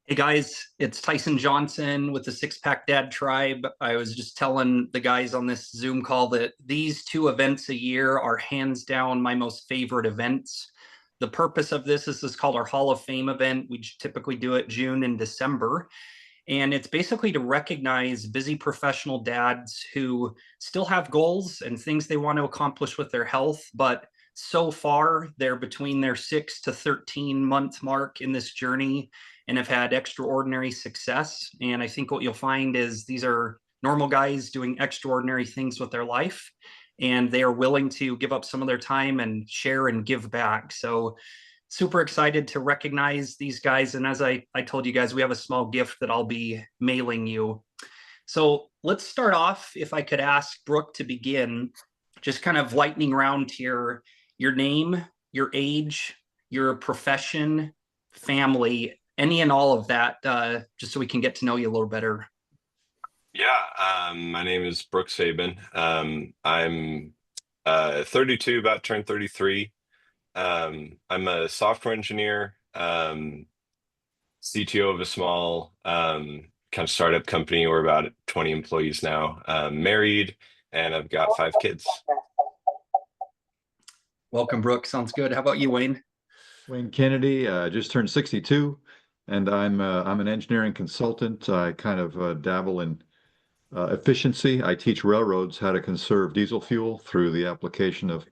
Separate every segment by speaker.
Speaker 1: Hey guys, it's Tyson Johnson with the Six Pack Dad Tribe. I was just telling the guys on this Zoom call that these two events a year are hands down my most favorite events. The purpose of this is called our Hall of Fame event. We typically do it June and December. And it's basically to recognize busy professional dads who still have goals and things they want to accomplish with their health, but so far they're between their 6 to 13 month mark in this journey and have had extraordinary success. And I think what you'll find is these are normal guys doing extraordinary things with their life, and they are willing to give up some of their time and share and give back. So super excited to recognize these guys. And as I told you guys, we have a small gift that I'll be mailing you. So let's start off. If I could ask Brooke to begin, just kind of lightning round here: your name, your age, your profession, family, any and all of that, just so we can get to know you a little better.
Speaker 2: Yeah, my name is Brooke Sabin. I'm 32, about to turn 33. I'm a software engineer, CTO of a small kind of startup company. We're about 20 employees now. Married, and I've got 5 kids.
Speaker 1: Welcome, Brooke. Sounds good. How about you, Wayne?
Speaker 3: Wayne Kennedy, just turned 62, and I'm an engineering consultant. I kind of dabble in efficiency. I teach railroads how to conserve diesel fuel through the application of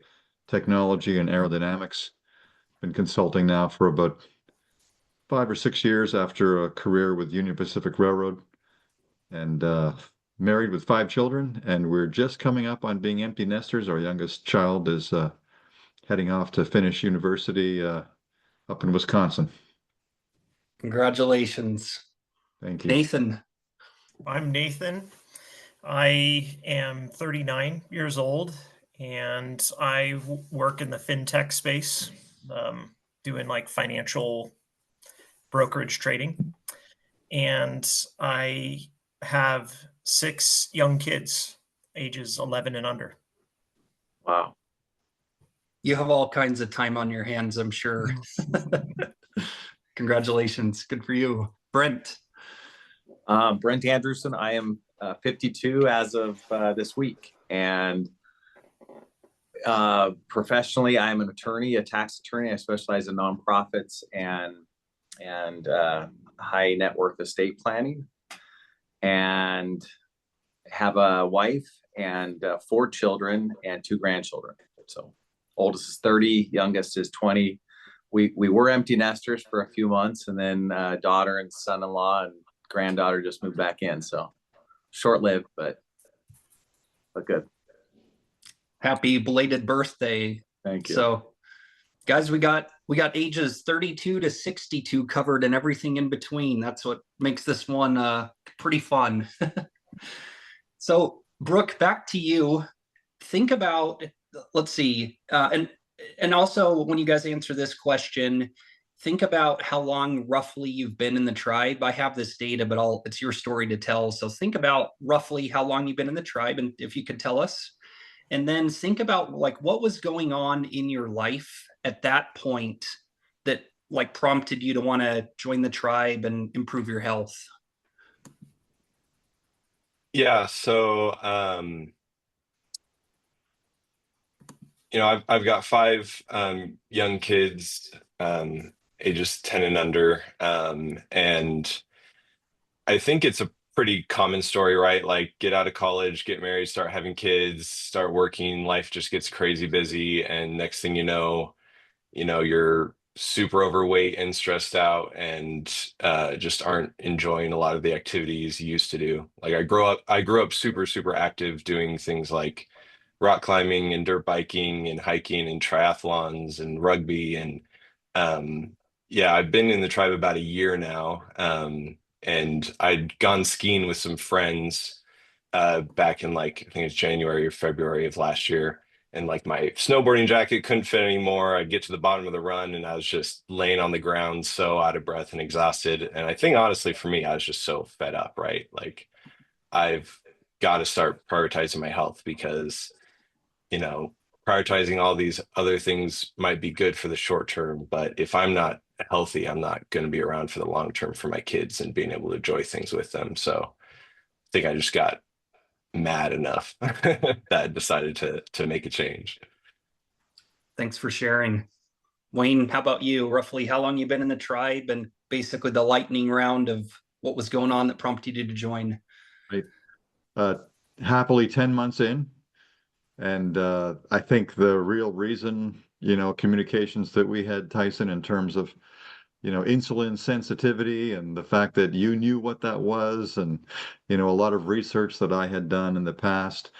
Speaker 3: technology and aerodynamics. Been consulting now for about 5 or 6 years after a career with Union Pacific Railroad, and married with 5 children, and we're just coming up on being empty nesters. Our youngest child is heading off to finish university up in Wisconsin.
Speaker 1: Congratulations.
Speaker 3: Thank you.
Speaker 1: Nathan.
Speaker 4: I'm Nathan. I am 39 years old, and I work in the fintech space, doing like financial brokerage trading. And I have 6 young kids, ages 11 and under.
Speaker 5: Wow.
Speaker 1: You have all kinds of time on your hands, I'm sure. Congratulations. Good for you. Brent.
Speaker 5: Brent Andrewson. I am 52 as of this week. And professionally, I'm an attorney, a tax attorney. I specialize in nonprofits and high net worth estate planning, and have a wife and 4 children and 2 grandchildren. So oldest is 30, youngest is 20. We were empty nesters for a few months, and then daughter and son-in-law and granddaughter just moved back in. So short-lived, but good.
Speaker 1: Happy belated birthday.
Speaker 5: Thank you.
Speaker 1: So guys, we got ages 32 to 62 covered and everything in between. That's what makes this one pretty fun. So Brooke, back to you. Think about, let's see, and also when you guys answer this question, think about how long roughly you've been in the tribe. I have this data, but it's your story to tell. So think about roughly how long you've been in the tribe, and if you could tell us. And then think about like what was going on in your life at that point that like prompted you to want to join the tribe and improve your health.
Speaker 2: Yeah, so I've got 5 young kids, ages 10 and under, and I think it's a pretty common story, right? Like, get out of college, get married, start having kids, start working, life just gets crazy busy, and next thing you're super overweight and stressed out, and just aren't enjoying a lot of the activities you used to do. Like, I grew up super active, doing things like rock climbing and dirt biking and hiking and triathlons and rugby, and yeah, I've been in the tribe about a year now. And I'd gone skiing with some friends back in, like, I think it's January or February of last year, and like my snowboarding jacket couldn't fit anymore. I'd get to the bottom of the run and I was just laying on the ground, so out of breath and exhausted. And I think honestly for me, I was just so fed up, right? Like, I've got to start prioritizing my health, because prioritizing all these other things might be good for the short term, but if I'm not healthy, I'm not going to be around for the long term for my kids and being able to enjoy things with them. So I think I just got mad enough that I decided to make a change.
Speaker 1: Thanks for sharing. Wayne, how about you? Roughly how long you been in the tribe, and basically the lightning round of what was going on that prompted you to join?
Speaker 3: Right. Happily 10 months in. And I think the real reason, communications that we had, Tyson, in terms of, insulin sensitivity and the fact that you knew what that was, and, a lot of research that I had done in the past,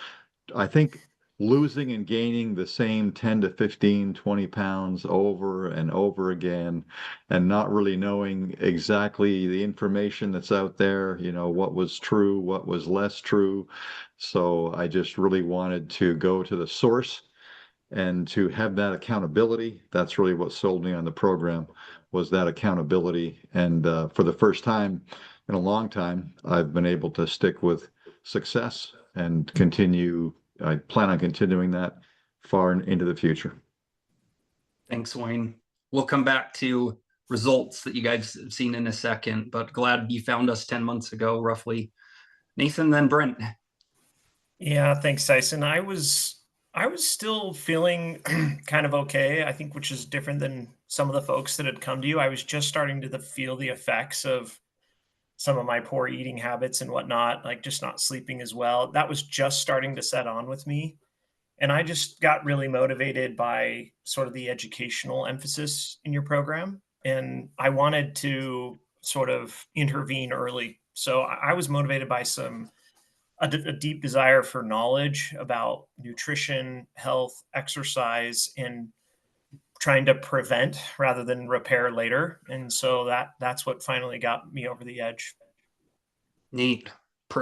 Speaker 3: I think losing and gaining the same 10 to 15, 20 pounds over and over again, and not really knowing exactly the information that's out there, what was true, what was less true. So I just really wanted to go to the source and to have that accountability. That's really what sold me on the program, was that accountability. And for the first time in a long time, I've been able to stick with success and continue. I plan on continuing that far into the future.
Speaker 1: Thanks, Wayne. We'll come back to results that you guys have seen in a second, but glad you found us 10 months ago, roughly. Nathan, then Brent.
Speaker 4: Yeah, thanks, Tyson. I was still feeling kind of okay, I think, which is different than some of the folks that had come to you. I was just starting to feel the effects of some of my poor eating habits and whatnot, like just not sleeping as well. That was just starting to set on with me. And I just got really motivated by sort of the educational emphasis in your program. And I wanted to sort of intervene early. So I was motivated by a deep desire for knowledge about nutrition, health, exercise, and trying to prevent rather than repair later. And so that's what finally got me over the edge.
Speaker 1: Neat.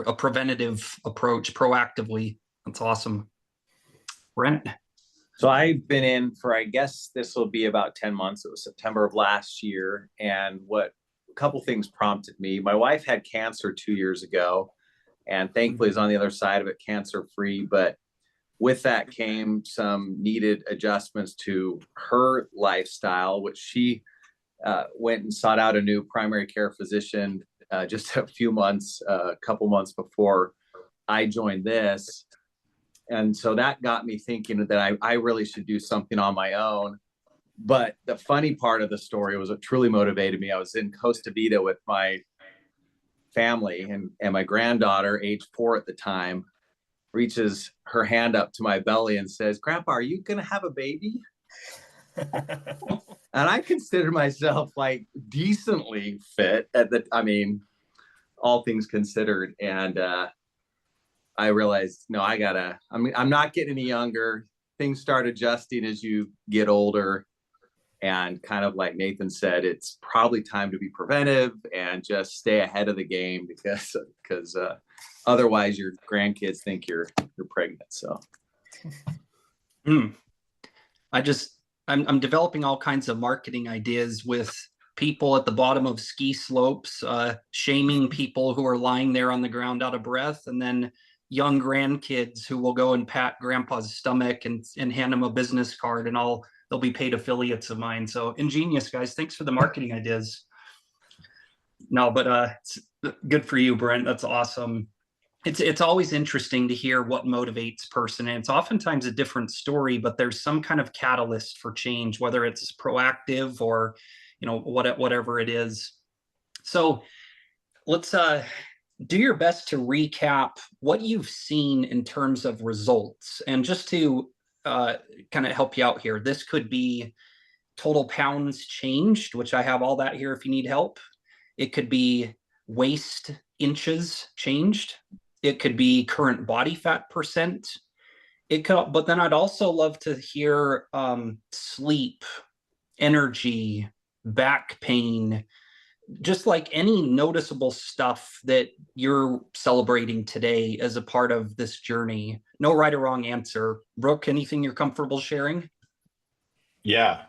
Speaker 1: A preventative approach, proactively. That's awesome. Brent?
Speaker 5: So I've been in for, I guess this will be about 10 months. It was September of last year. And a couple things prompted me. My wife had cancer 2 years ago, and thankfully is on the other side of it, cancer free. But with that came some needed adjustments to her lifestyle, which she went and sought out a new primary care physician just a couple months before I joined this. And so that got me thinking that I really should do something on my own. But the funny part of the story was what truly motivated me. I was in Costa Vida with my family, and my granddaughter, age 4 at the time, reaches her hand up to my belly and says, "Grandpa, are you going to have a baby?" And I consider myself like decently fit all things considered. And I realized, no, I'm not getting any younger. Things start adjusting as you get older. And kind of like Nathan said, it's probably time to be preventive and just stay ahead of the game, because otherwise your grandkids think you're pregnant. So
Speaker 1: I'm developing all kinds of marketing ideas with people at the bottom of ski slopes, shaming people who are lying there on the ground out of breath, and then young grandkids who will go and pat grandpa's stomach and hand him a business card, and they'll be paid affiliates of mine. So ingenious, guys. Thanks for the marketing ideas. No, but it's good for you, Brent. That's awesome. It's always interesting to hear what motivates person. And it's oftentimes a different story, but there's some kind of catalyst for change, whether it's proactive or, whatever it is. So let's do your best to recap what you've seen in terms of results. And just to kind of help you out here, this could be total pounds changed, which I have all that here if you need help. It could be waist inches changed. It could be current body fat percent. But then I'd also love to hear sleep, energy, back pain, just like any noticeable stuff that you're celebrating today as a part of this journey. No right or wrong answer. Brooke, anything you're comfortable sharing?
Speaker 2: Yeah,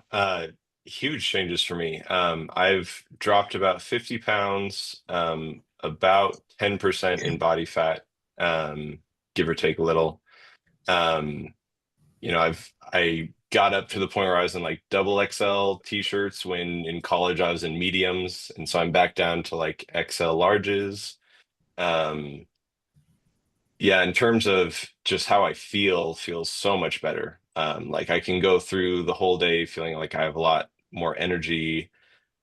Speaker 2: huge changes for me. I've dropped about 50 pounds, about 10% in body fat, give or take a little. I got up to the point where I was in like double XL t-shirts when in college I was in mediums. And so I'm back down to like XL larges. Um, yeah, in terms of just how I feels so much better. Like I can go through the whole day feeling like I have a lot more energy.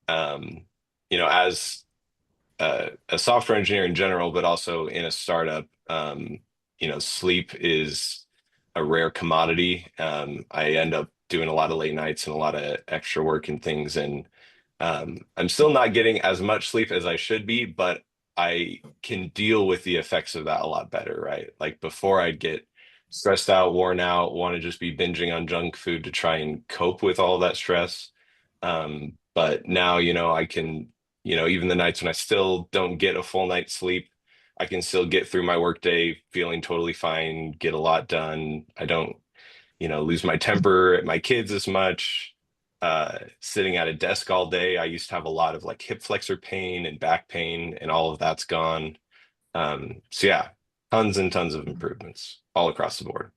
Speaker 2: Um, as a software engineer in general, but also in a startup, sleep is a rare commodity. I end up doing a lot of late nights and a lot of extra work and things, and I'm still not getting as much sleep as I should be, but I can deal with the effects of that a lot better, right? Like before, I'd get stressed out, worn out, want to just be binging on junk food to try and cope with all that stress. But now, I can, even the nights when I still don't get a full night's sleep, I can still get through my workday feeling totally fine, get a lot done. I don't, lose my temper at my kids as much. Sitting at a desk all day, I used to have a lot of like hip flexor pain and back pain, and all of that's gone. So yeah, tons and tons of improvements all across the board.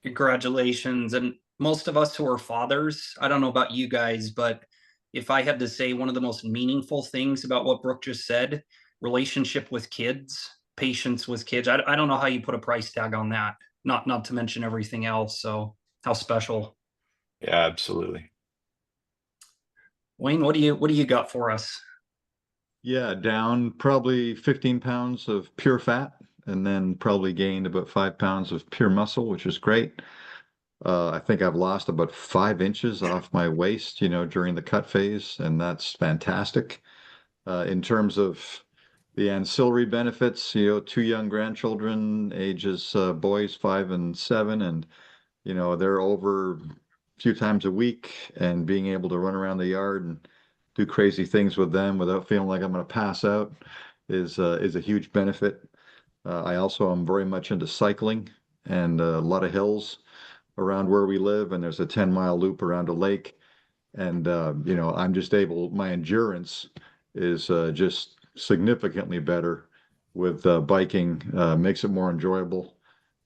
Speaker 1: Congratulations. And most of us who are fathers, I don't know about you guys, but if I had to say one of the most meaningful things about what Brooke just said, relationship with kids, patience with kids, I don't know how you put a price tag on that, not to mention everything else. So how special.
Speaker 2: Yeah, absolutely.
Speaker 1: Wayne, what do you got for us?
Speaker 3: Yeah, down probably 15 pounds of pure fat, and then probably gained about 5 pounds of pure muscle, which is great. I think I've lost about 5 inches off my waist, during the cut phase, and that's fantastic. In terms of the ancillary benefits, 2 young grandchildren, ages boys 5 and 7, and they're over a few times a week, and being able to run around the yard and do crazy things with them without feeling like I'm going to pass out is a huge benefit. I also am very much into cycling and a lot of hills around where we live, and there's a 10-mile loop around a lake. And I'm just my endurance is just significantly better with biking, makes it more enjoyable.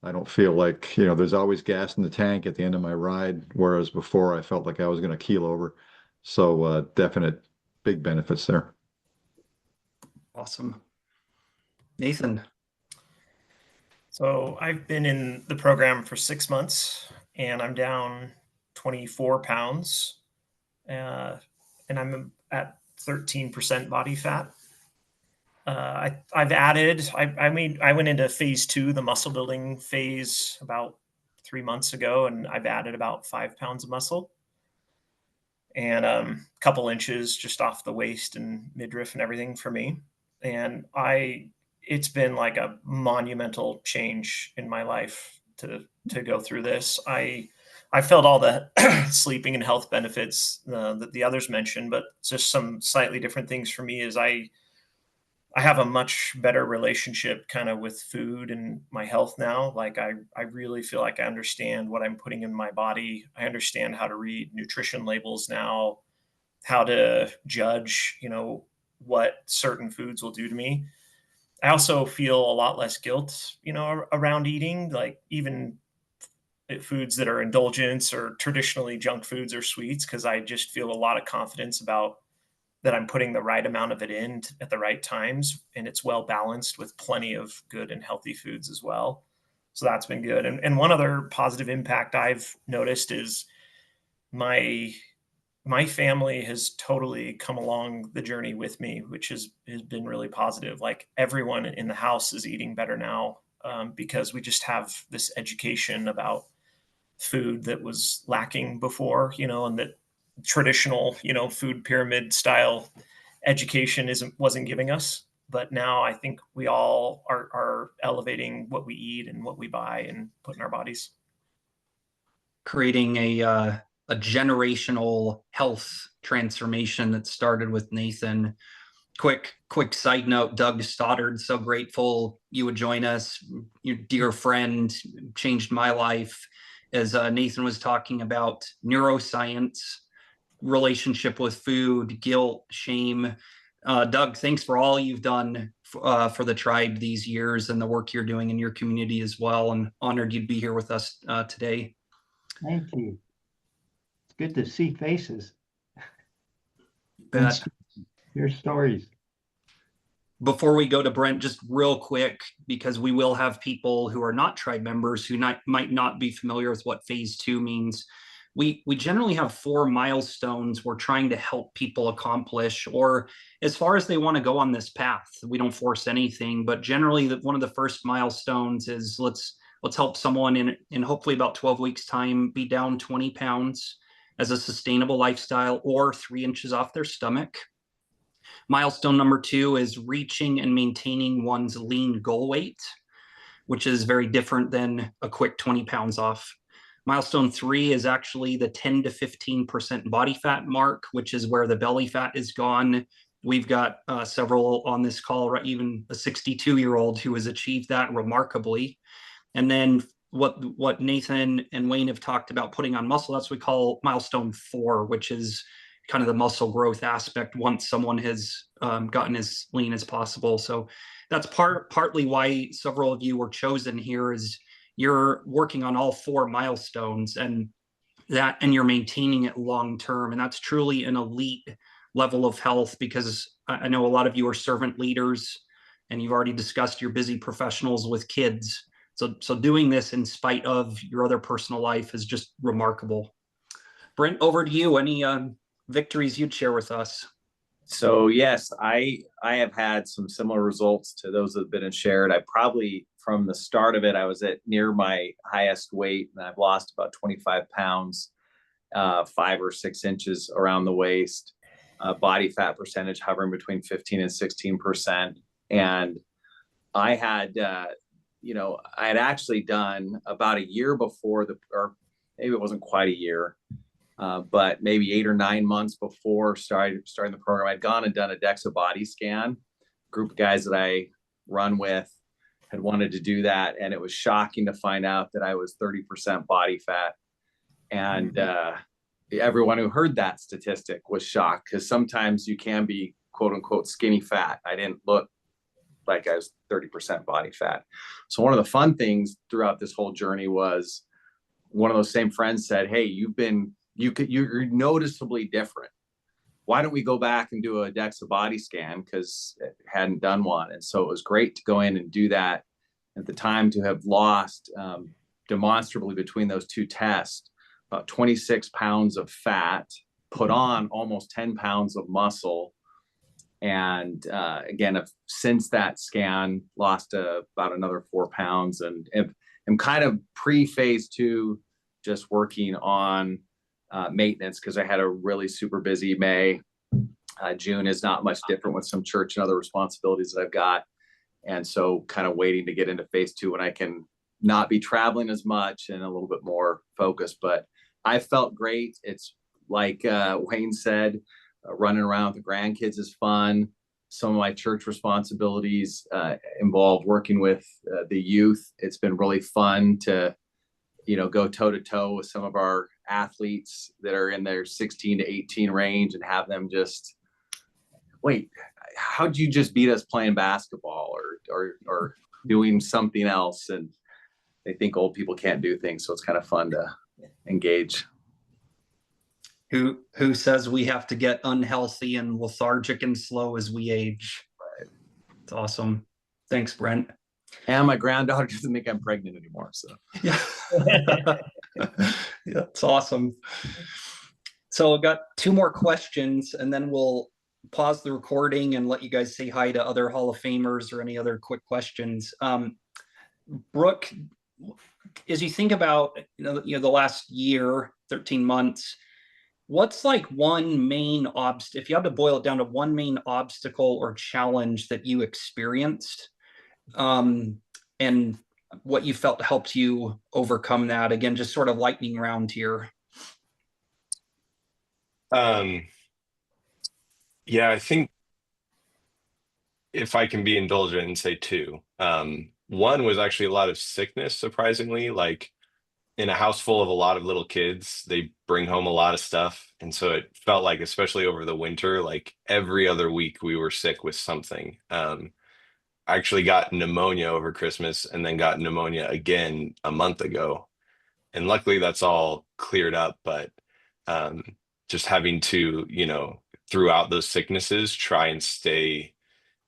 Speaker 3: I don't feel like, there's always gas in the tank at the end of my ride, whereas before I felt like I was going to keel over. So definite big benefits there.
Speaker 1: Awesome. Nathan.
Speaker 4: So I've been in the program for 6 months, and I'm down 24 pounds, and I'm at 13% body fat. I've added. I went into phase 2, the muscle building phase, about 3 months ago, and I've added about 5 pounds of muscle, and a couple inches just off the waist and midriff and everything for me. And it's been like a monumental change in my life to go through this. I felt all the sleeping and health benefits that the others mentioned, but just some slightly different things for me is I have a much better relationship kind of with food and my health now. Like I really feel like I understand what I'm putting in my body. I understand how to read nutrition labels now, how to judge, what certain foods will do to me. I also feel a lot less guilt, around eating, like even foods that are indulgence or traditionally junk foods or sweets, because I just feel a lot of confidence about that I'm putting the right amount of it in at the right times, and it's well balanced with plenty of good and healthy foods as well. So that's been good. And one other positive impact I've noticed is my family has totally come along the journey with me, which has been really positive. Like everyone in the house is eating better now, because we just have this education about food that was lacking before, and that traditional, food pyramid style education wasn't giving us. But now I think we all are elevating what we eat and what we buy and put in our bodies.
Speaker 1: Creating a generational health transformation that started with Nathan. Quick side note, Doug Stoddard, so grateful you would join us. Your dear friend, changed my life. As Nathan was talking about neuroscience, relationship with food, guilt, shame. Doug, thanks for all you've done for the tribe these years and the work you're doing in your community as well, and honored you'd be here with us today.
Speaker 6: Thank you. It's good to see faces and
Speaker 1: Bet.
Speaker 6: hear stories.
Speaker 1: Before we go to Brent, just real quick, because we will have people who are not tribe members who might not be familiar with what phase 2 means. We generally have 4 milestones we're trying to help people accomplish, or as far as they want to go on this path. We don't force anything, but generally one of the first milestones is let's help someone in hopefully about 12 weeks time be down 20 pounds as a sustainable lifestyle, or 3 inches off their stomach. Milestone number 2 is reaching and maintaining one's lean goal weight, which is very different than a quick 20 pounds off. Milestone 3 is actually the 10 to 15% body fat mark, which is where the belly fat is gone. We've got several on this call, right? Even a 62-year-old who has achieved that remarkably. And then what Nathan and Wayne have talked about, putting on muscle, that's what we call milestone 4, which is kind of the muscle growth aspect once someone has gotten as lean as possible. So that's partly why several of you were chosen here, is you're working on all 4 milestones, and you're maintaining it long term. And that's truly an elite level of health, because I know a lot of you are servant leaders and you've already discussed you're busy professionals with kids. So doing this in spite of your other personal life is just remarkable. Brent, over to you. Any victories you'd share with us?
Speaker 5: So yes, I have had some similar results to those that have been shared. I probably, from the start of it, I was at near my highest weight, and I've lost about 25 pounds, 5 or 6 inches around the waist, body fat percentage hovering between 15 and 16%. And I had, I had actually done about a year before or maybe it wasn't quite a year, but maybe 8 or 9 months before starting the program, I'd gone and done a DEXA body scan. A group of guys that I run with had wanted to do that, and it was shocking to find out that I was 30% body fat. And everyone who heard that statistic was shocked, because sometimes you can be quote unquote skinny fat. I didn't look like I was 30% body fat. So one of the fun things throughout this whole journey was one of those same friends said, "Hey, you're noticeably different. Why don't we go back and do a DEXA body scan?" Because it hadn't done one. And so it was great to go in and do that at the time, to have lost demonstrably between those 2 tests about 26 pounds of fat, put on almost 10 pounds of muscle. And again, since that scan, lost about another 4 pounds, and am kind of pre-phase 2, just working on maintenance, because I had a really super busy May. June is not much different with some church and other responsibilities that I've got. And so kind of waiting to get into phase 2 when I can not be traveling as much and a little bit more focused. But I felt great. It's like Wayne said, running around with the grandkids is fun. Some of my church responsibilities involve working with the youth. It's been really fun to, go toe to toe with some of our athletes that are in their 16 to 18 range, and have them just, wait, how'd you just beat us playing basketball or doing something else? And they think old people can't do things. So it's kind of fun to engage.
Speaker 1: Who says we have to get unhealthy and lethargic and slow as we age?
Speaker 5: Right.
Speaker 1: It's awesome. Thanks, Brent.
Speaker 5: And my granddaughter doesn't think I'm pregnant anymore. So
Speaker 1: yeah, yeah, it's awesome. So I've got 2 more questions, and then we'll pause the recording and let you guys say hi to other Hall of Famers or any other quick questions. Brooke, as you think about the last year, 13 months, what's like one main obstacle, if you had to boil it down to one main obstacle or challenge that you experienced, and what you felt helped you overcome that? Again, just sort of lightning round here.
Speaker 2: Yeah, I think if I can be indulgent and say 2, one was actually a lot of sickness, surprisingly. Like, in a house full of a lot of little kids, they bring home a lot of stuff. And so it felt like, especially over the winter, like every other week we were sick with something. I actually got pneumonia over Christmas, and then got pneumonia again a month ago. And luckily that's all cleared up, but just having to, throughout those sicknesses, try and stay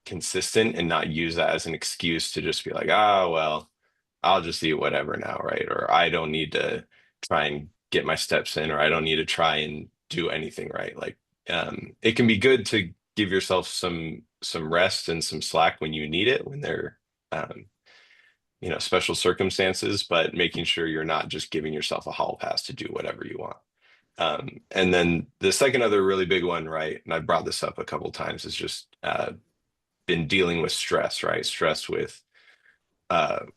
Speaker 2: consistent and not use that as an excuse to just be like, well, I'll just eat whatever now, right? Or I don't need to try and get my steps in, or I don't need to try and do anything right. Like, it can be good to give yourself some rest and some slack when you need it, when they're special circumstances, but making sure you're not just giving yourself a hall pass to do whatever you want. And then the second other really big one, right, and I brought this up a couple times, is just been dealing with stress, right? Stress with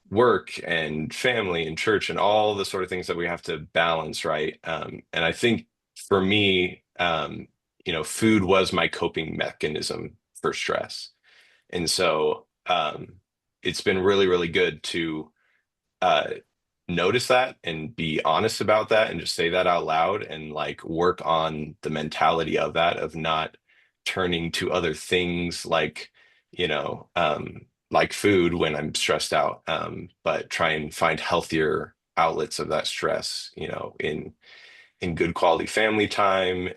Speaker 2: work and family and church and all the sort of things that we have to balance, right? And I think for me, food was my coping mechanism for stress. And so it's been really, really good to notice that and be honest about that and just say that out loud and like work on the mentality of that, of not turning to other things like, like food when I'm stressed out, but try and find healthier outlets of that stress, in good quality family time,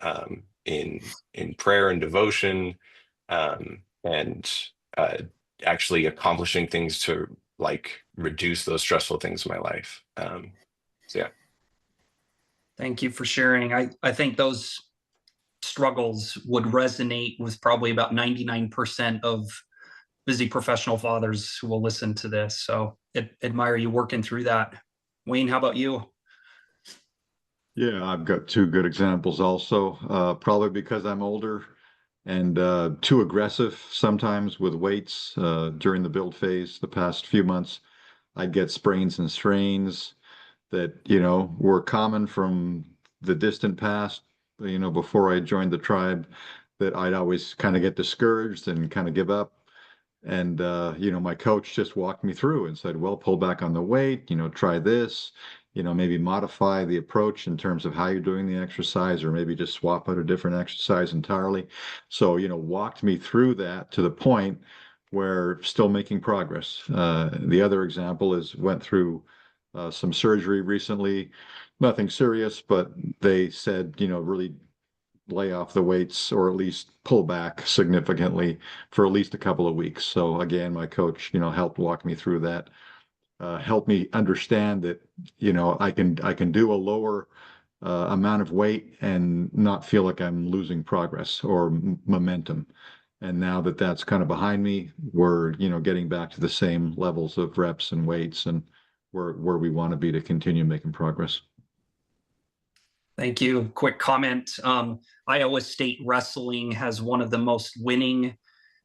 Speaker 2: in prayer and devotion, and actually accomplishing things to like reduce those stressful things in my life. So yeah.
Speaker 1: Thank you for sharing. I think those struggles would resonate with probably about 99% of busy professional fathers who will listen to this. So admire you working through that. Wayne, how about you?
Speaker 3: Yeah, I've got two good examples also. Probably because I'm older and too aggressive sometimes with weights during the build phase. The past few months, I'd get sprains and strains that, were common from the distant past, before I joined the tribe, that I'd always kind of get discouraged and kind of give up. And, my coach just walked me through and said, well, pull back on the weight, try this, maybe modify the approach in terms of how you're doing the exercise, or maybe just swap out a different exercise entirely. So, walked me through that to the point where still making progress. The other example is went through some surgery recently, nothing serious, but they said, really lay off the weights or at least pull back significantly for at least a couple of weeks. So again, my coach, helped walk me through that, helped me understand that, I can do a lower amount of weight and not feel like I'm losing progress or momentum. And now that that's kind of behind me, we're, getting back to the same levels of reps and weights and where we want to be to continue making progress.
Speaker 1: Thank you. Quick comment. Iowa State Wrestling has one of the most winning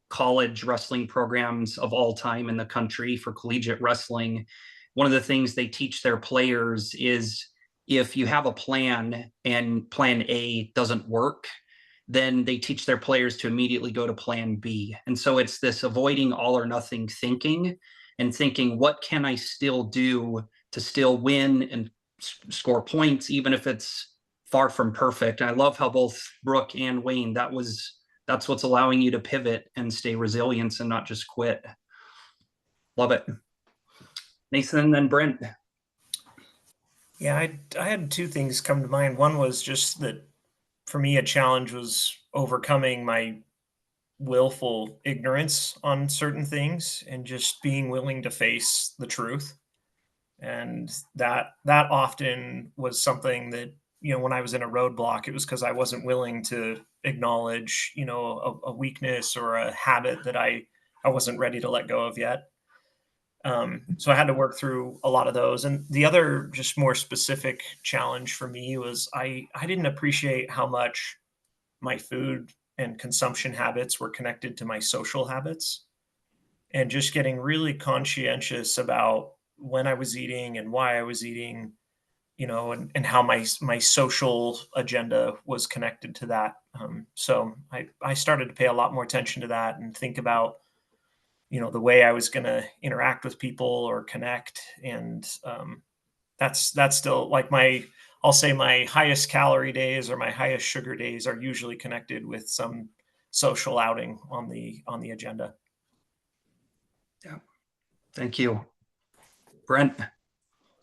Speaker 1: college wrestling programs of all time in the country for collegiate wrestling. One of the things they teach their players is if you have a plan and plan A doesn't work, then they teach their players to immediately go to plan B. And so it's this avoiding all or nothing thinking and thinking, what can I still do to still win and score points, even if it's far from perfect. And I love how both Brooke and Wayne, that's what's allowing you to pivot and stay resilient and not just quit. Love it. Nathan and then Brent.
Speaker 4: Yeah, I had two things come to mind. One was just that for me, a challenge was overcoming my willful ignorance on certain things and just being willing to face the truth. And that often was something that, when I was in a roadblock, it was because I wasn't willing to acknowledge, a weakness or a habit that I wasn't ready to let go of yet. So I had to work through a lot of those. And the other just more specific challenge for me was I didn't appreciate how much my food and consumption habits were connected to my social habits, and just getting really conscientious about when I was eating and why I was eating, and how my social agenda was connected to that. So I started to pay a lot more attention to that and think about, the way I was going to interact with people or connect. And that's still like I'll say my highest calorie days or my highest sugar days are usually connected with some social outing on the agenda.
Speaker 1: Yeah. Thank you. Brent.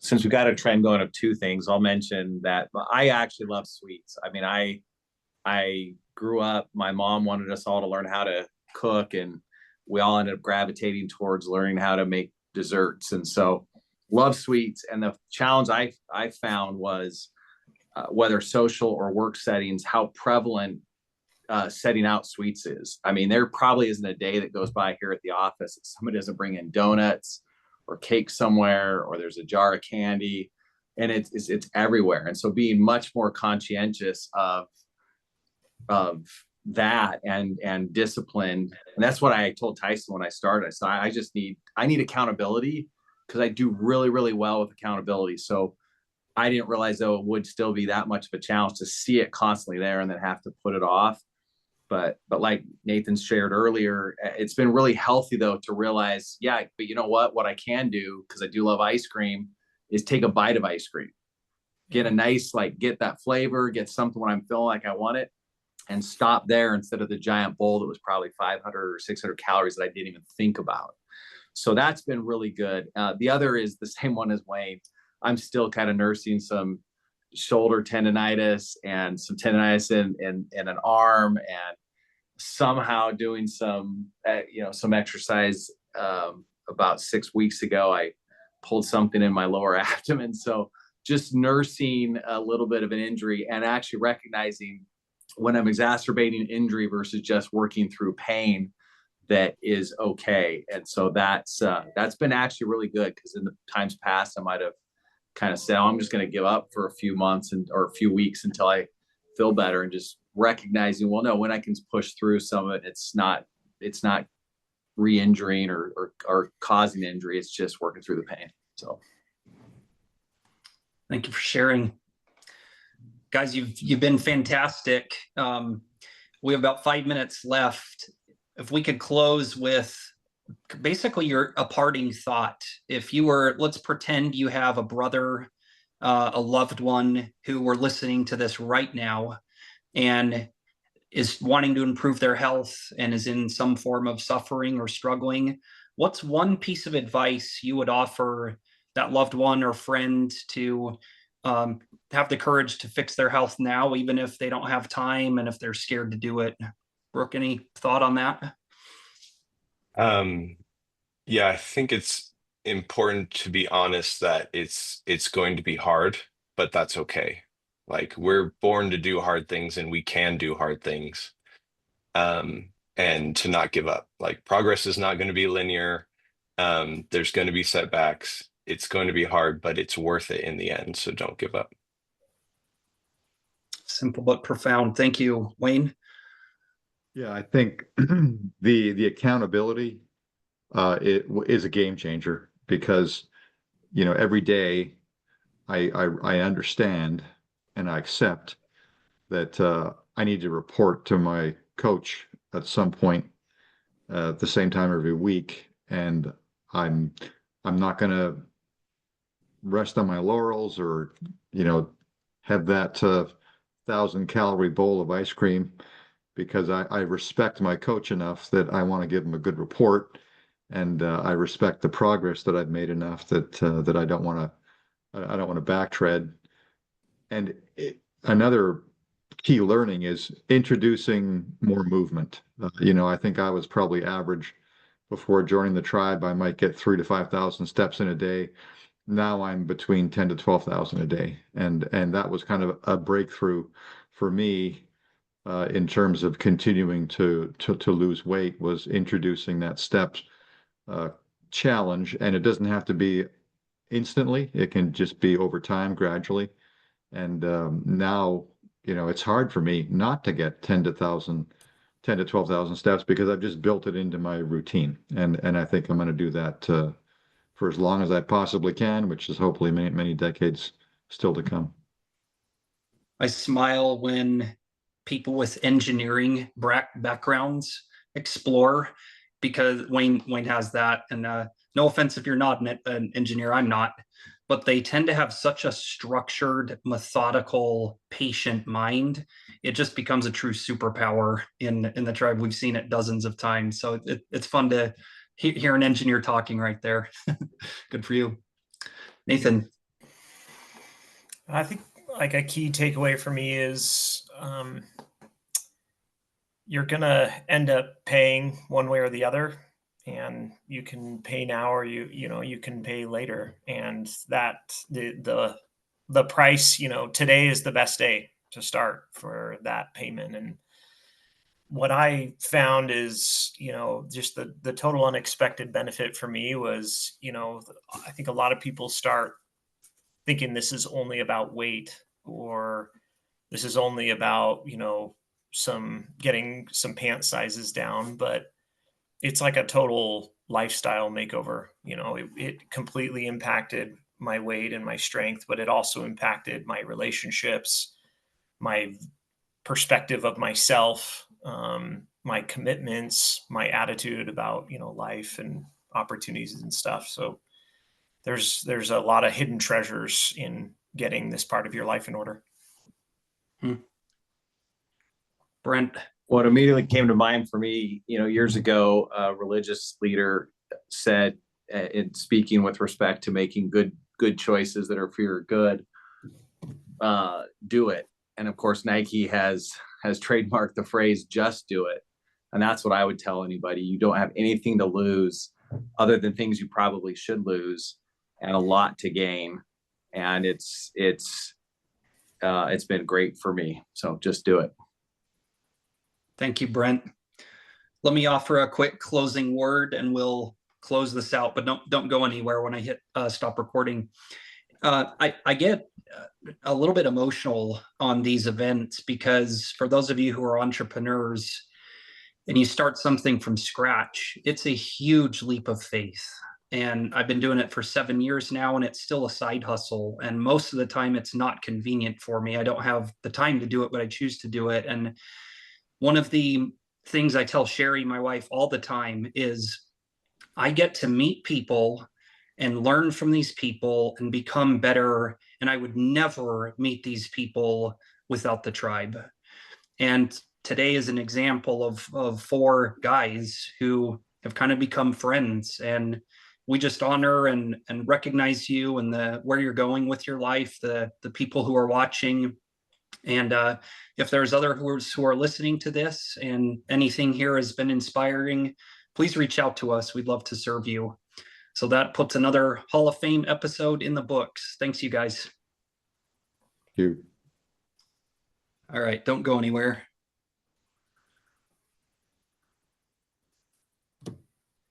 Speaker 5: since we got a trend going of two things, I'll mention that I actually love sweets. I mean, I grew up, my mom wanted us all to learn how to cook, and we all ended up gravitating towards learning how to make desserts. And so love sweets. And the challenge I found was whether social or work settings, how prevalent setting out sweets is. I mean, there probably isn't a day that goes by here at the office that somebody doesn't bring in donuts or cake somewhere, or there's a jar of candy, and it's everywhere. And so being much more conscientious of that and discipline. And that's what I told Tyson when I started. So I need accountability, because I do really, really well with accountability. So I didn't realize, though, it would still be that much of a challenge to see it constantly there and then have to put it off. But like Nathan shared earlier, it's been really healthy, though, to realize, yeah, but you know what I can do, because I do love ice cream, is take a bite of ice cream, get a nice, get that flavor, get something when I'm feeling like I want it, and stop there instead of the giant bowl that was probably 500 or 600 calories that I didn't even think about. So that's been really good. The other is the same one as Wayne. I'm still kind of nursing some shoulder tendonitis and some tendonitis in an arm, and somehow doing some exercise. About 6 weeks ago, I pulled something in my lower abdomen. So just nursing a little bit of an injury and actually recognizing when I'm exacerbating injury versus just working through pain, that is okay. And so that's been actually really good, because in the times past, I might have kind of said, oh, I'm just going to give up for a few months or a few weeks until I feel better, and just recognizing, well, no, when I can push through some of it, it's not re-injuring or causing injury. It's just working through the pain. So
Speaker 1: thank you for sharing. Guys, you've been fantastic. We have about 5 minutes left. If we could close with basically a parting thought. If you were, let's pretend you have a brother, a loved one who were listening to this right now and is wanting to improve their health and is in some form of suffering or struggling, what's one piece of advice you would offer that loved one or friend to have the courage to fix their health now, even if they don't have time and if they're scared to do it? Brooke, any thought on that?
Speaker 2: Yeah, I think it's important to be honest that it's going to be hard, but that's okay. Like, we're born to do hard things, and we can do hard things. And to not give up. Like, progress is not going to be linear. There's going to be setbacks. It's going to be hard, but it's worth it in the end. So don't give up.
Speaker 1: Simple but profound. Thank you, Wayne.
Speaker 3: Yeah, I think the accountability it is a game changer, because every day I understand and I accept that I need to report to my coach at some point at the same time every week, and I'm not going to rest on my laurels or have that 1,000-calorie bowl of ice cream, because I respect my coach enough that I want to give him a good report, and I respect the progress that I've made enough that I don't want to backtread. And another key learning is introducing more movement. I think I was probably average before joining the tribe. I might get 3,000 to 5,000 steps in a day. Now I'm between 10,000 to 12,000 a day, and that was kind of a breakthrough for me. In terms of continuing to lose weight, was introducing that steps challenge. And it doesn't have to be instantly. It can just be over time, gradually. And now, it's hard for me not to get 10 to 12,000 steps, because I've just built it into my routine. And I think I'm going to do that for as long as I possibly can, which is hopefully many, many decades still to come.
Speaker 1: I smile when people with engineering backgrounds explore, because Wayne has that. And no offense if you're not an engineer, I'm not, but they tend to have such a structured, methodical, patient mind. It just becomes a true superpower in the tribe. We've seen it dozens of times. So it's fun to hear an engineer talking right there. Good for you. Nathan.
Speaker 4: I think like a key takeaway for me is you're gonna end up paying one way or the other, and you can pay now or you can pay later, and that the price, today is the best day to start for that payment. And what I found is, just the total unexpected benefit for me was, I think a lot of people start thinking this is only about weight, or this is only about, getting some pant sizes down, but it's like a total lifestyle makeover. It completely impacted my weight and my strength, but it also impacted my relationships, my perspective of myself, my commitments, my attitude about, life and opportunities and stuff. So there's a lot of hidden treasures in getting this part of your life in order.
Speaker 1: Brent.
Speaker 5: What immediately came to mind for me, years ago, a religious leader said, in speaking with respect to making good choices that are for your good, do it. And of course, Nike has trademarked the phrase, just do it. And that's what I would tell anybody. You don't have anything to lose other than things you probably should lose, and a lot to gain. And it's been great for me. So just do it.
Speaker 1: Thank you, Brent. Let me offer a quick closing word and we'll close this out, but don't go anywhere when I hit stop recording. I get a little bit emotional on these events because for those of you who are entrepreneurs and you start something from scratch, it's a huge leap of faith. And I've been doing it for 7 years now, and it's still a side hustle. And most of the time it's not convenient for me. I don't have the time to do it, but I choose to do it. And one of the things I tell Sherry, my wife, all the time is I get to meet people and learn from these people and become better. And I would never meet these people without the tribe. And today is an example of 4 guys who have kind of become friends. And we just honor and recognize you and where you're going with your life, the people who are watching. And if there's others who are listening to this and anything here has been inspiring, please reach out to us. We'd love to serve you. So that puts another Hall of Fame episode in the books. Thanks, you guys.
Speaker 3: Thank you.
Speaker 1: All right, don't go anywhere.